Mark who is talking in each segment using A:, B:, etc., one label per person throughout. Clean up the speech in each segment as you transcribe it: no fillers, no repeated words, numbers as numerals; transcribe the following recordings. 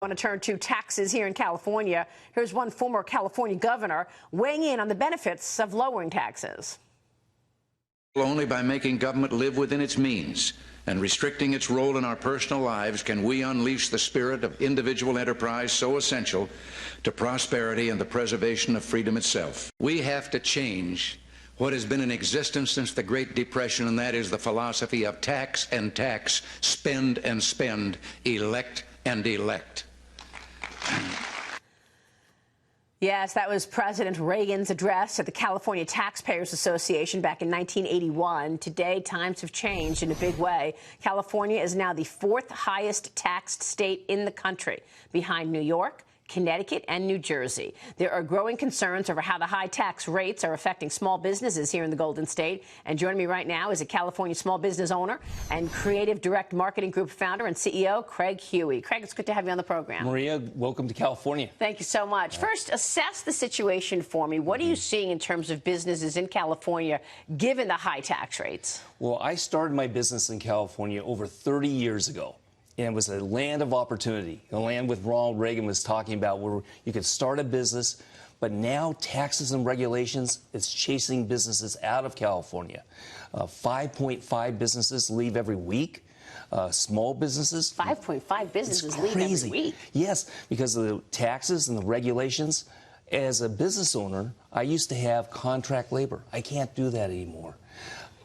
A: I want to turn to taxes here in California. Here's one former California governor weighing in on the benefits of lowering taxes.
B: Only by making government live within its means and restricting its role in our personal lives can we unleash the spirit of individual enterprise so essential to prosperity and the preservation of freedom itself. We have to change what has been in existence since the Great Depression, and that is the philosophy of tax and tax, spend and spend, elect and elect.
A: Yes, that was President Reagan's address at the California Taxpayers Association back in 1981. Today, times have changed in a big way. California is now the fourth highest taxed state in the country, behind New York, Connecticut, and New Jersey. There are growing concerns over how the high tax rates are affecting small businesses here in the Golden State. And joining me right now is a California small business owner and Creative Direct Marketing Group founder and CEO, Craig Huey. Craig, it's good to have you on the program.
C: Maria, welcome to California.
A: Thank you so much. First, assess the situation for me. What are you seeing in terms of businesses in California, given the high tax rates?
C: Well, I started my business in California over 30 years ago. And it was a land of opportunity, a land with Ronald Reagan was talking about where you could start a business, but now taxes and regulations is chasing businesses out of California. 5.5 businesses leave every week. Small businesses.
A: 5.5 businesses leave every week.
C: Yes, because of the taxes and the regulations. As a business owner, I used to have contract labor. I can't do that anymore.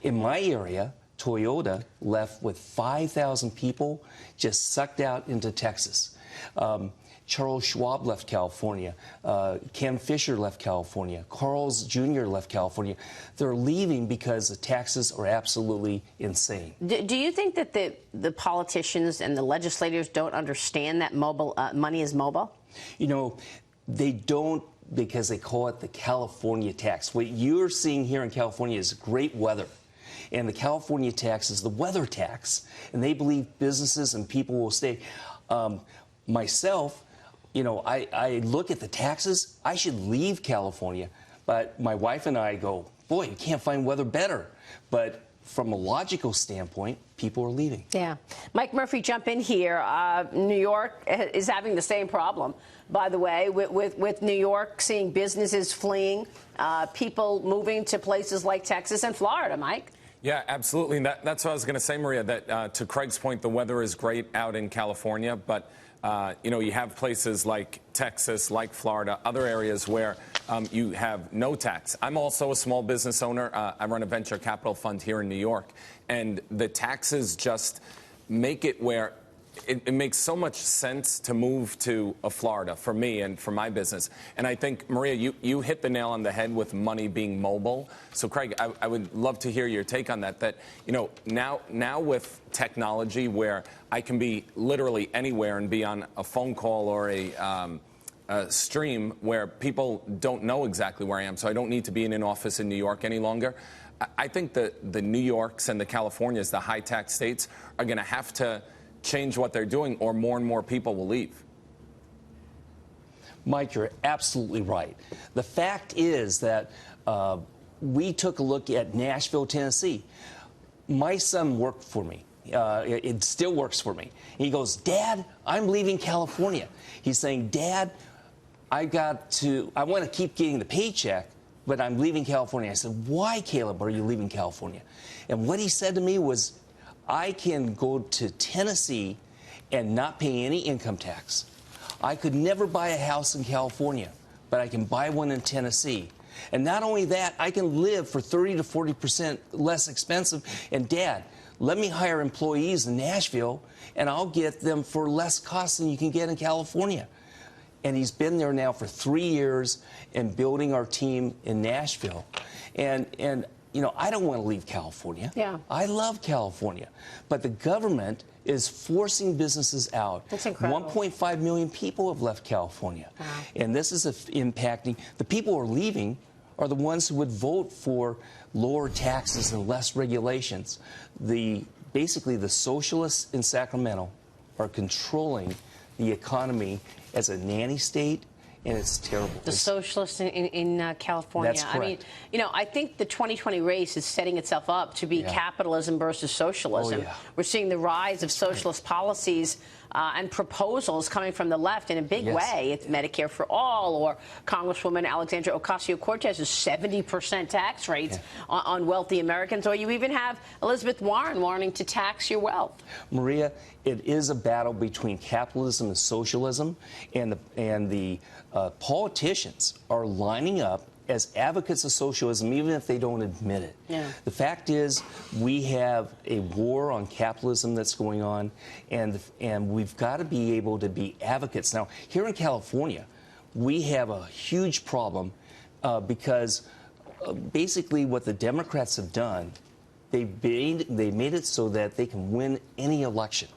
C: In my area, Toyota left with 5,000 people just sucked out into Texas. Charles Schwab left California. Ken Fisher left California. Carl's Jr. left California. They're leaving because the taxes are absolutely insane.
A: Do you think that the politicians and the legislators don't understand that money is mobile?
C: You know, they don't, because they call it the California tax. What you're seeing here in California is great weather. And the California tax is the weather tax, and they believe businesses and people will stay. Myself, you know, I look at the taxes. I should leave California, but my wife and I go, boy, you can't find weather better. But from a logical standpoint, people are leaving.
A: Yeah. Mike Murphy, jump in here. New York is having the same problem, by the way, with New York seeing businesses fleeing, people moving to places like Texas and Florida, Mike.
D: Yeah, absolutely. That's what I was going to say, Maria, that to Craig's point, the weather is great out in California, but, you know, you have places like Texas, like Florida, other areas where you have no tax. I'm also a small business owner. I run a venture capital fund here in New York, and the taxes just make it where it makes so much sense to move to Florida for me and for my business. And I think, Maria, you hit the nail on the head with money being mobile. So, Craig, I would love to hear your take on that, you know, now with technology where I can be literally anywhere and be on a phone call or a stream where people don't know exactly where I am, so I don't need to be in an office in New York any longer. I think that the New Yorks and the Californias, the high-tax states, are going to have to change what they're doing, or more and more people will leave.
C: Mike, you're absolutely right. The fact is that we took a look at Nashville, Tennessee. My son worked for me. It still works for me. He goes, Dad, I'm leaving California. He's saying, Dad, I want to keep getting the paycheck, but I'm leaving California. I said, why, Caleb, are you leaving California? And what he said to me was, I can go to Tennessee and not pay any income tax. I could never buy a house in California, but I can buy one in Tennessee. And not only that, I can live for 30 to 40% less expensive. And, Dad, let me hire employees in Nashville, and I'll get them for less cost than you can get in California. And he's been there now for 3 years and building our team in Nashville. And you know, I don't want to leave California. Yeah. I love California. But the government is forcing businesses out.
A: That's incredible.
C: 1.5 million people have left California. Wow. And this is impacting. The people who are leaving are the ones who would vote for lower taxes and less regulations. Basically, the socialists in Sacramento are controlling the economy as a nanny state, and it's terrible.
A: The socialists in California.
C: That's correct.
A: I mean, you know, I think the 2020 race is setting itself up to be capitalism versus socialism.
C: Oh, yeah.
A: We're seeing the rise of socialist policies and proposals coming from the left in a big way. It's Medicare for all, or Congresswoman Alexandria Ocasio-Cortez's 70% tax rates on wealthy Americans, or you even have Elizabeth Warren wanting to tax your wealth.
C: Maria, it is a battle between capitalism and socialism, and the politicians are lining up as advocates of socialism, even if they don't admit it.
A: Yeah.
C: The fact is, we have a war on capitalism that's going on, and we've got to be able to be advocates. Now, here in California, we have a huge problem because basically what the Democrats have done, they made it so that they can win any election.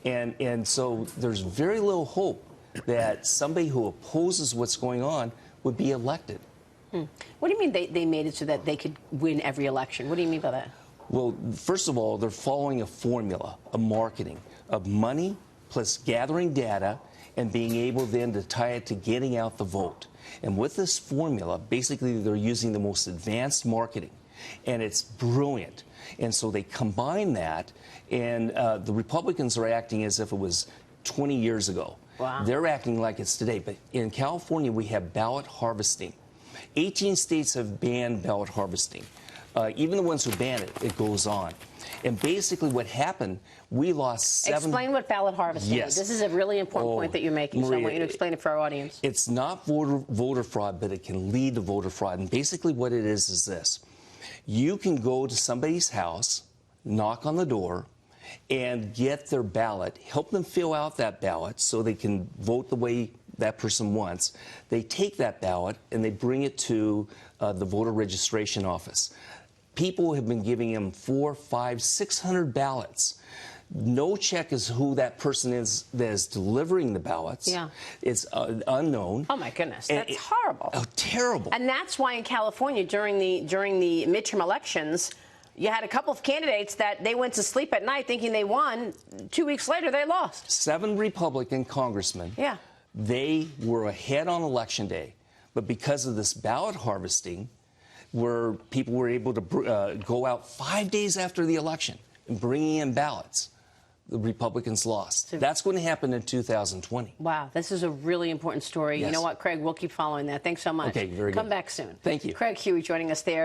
C: And so there's very little hope that somebody who opposes what's going on would be elected.
A: What do you mean they made it so that they could win every election? What do you mean by that?
C: Well, first of all, they're following a formula, a marketing of money plus gathering data and being able then to tie it to getting out the vote. And with this formula, basically they're using the most advanced marketing, and it's brilliant. And so they combine that, and the Republicans are acting as if it was 20 years ago.
A: Wow.
C: They're acting like it's today. But in California, we have ballot harvesting. 18 states have banned ballot harvesting. Even the ones who ban it, it goes on. And basically what happened, we lost 7...
A: Explain what ballot harvesting is. This is a really important point that you're making, Maria, so I want you to explain it for our audience.
C: It's not voter fraud, but it can lead to voter fraud. And basically what it is this. You can go to somebody's house, knock on the door, and get their ballot, help them fill out that ballot so they can vote the way that person wants. They take that ballot and they bring it to the voter registration office. People have been giving them 400, 500, 600 ballots. No check is who that person is that is delivering the ballots.
A: Yeah.
C: It's unknown.
A: Oh, my goodness. That's horrible.
C: Oh, terrible.
A: And that's why in California, during the midterm elections, you had a couple of candidates that they went to sleep at night thinking they won. 2 weeks later, they lost.
C: 7 Republican congressmen.
A: Yeah.
C: They were ahead on Election Day. But because of this ballot harvesting, where people were able to go out 5 days after the election and bringing in ballots, the Republicans lost. That's going to happen in 2020.
A: Wow, this is a really important story.
C: Yes.
A: You know what, Craig? We'll keep following that. Thanks so much.
C: Okay, very good.
A: Come back soon.
C: Thank you.
A: Craig Huey joining us there.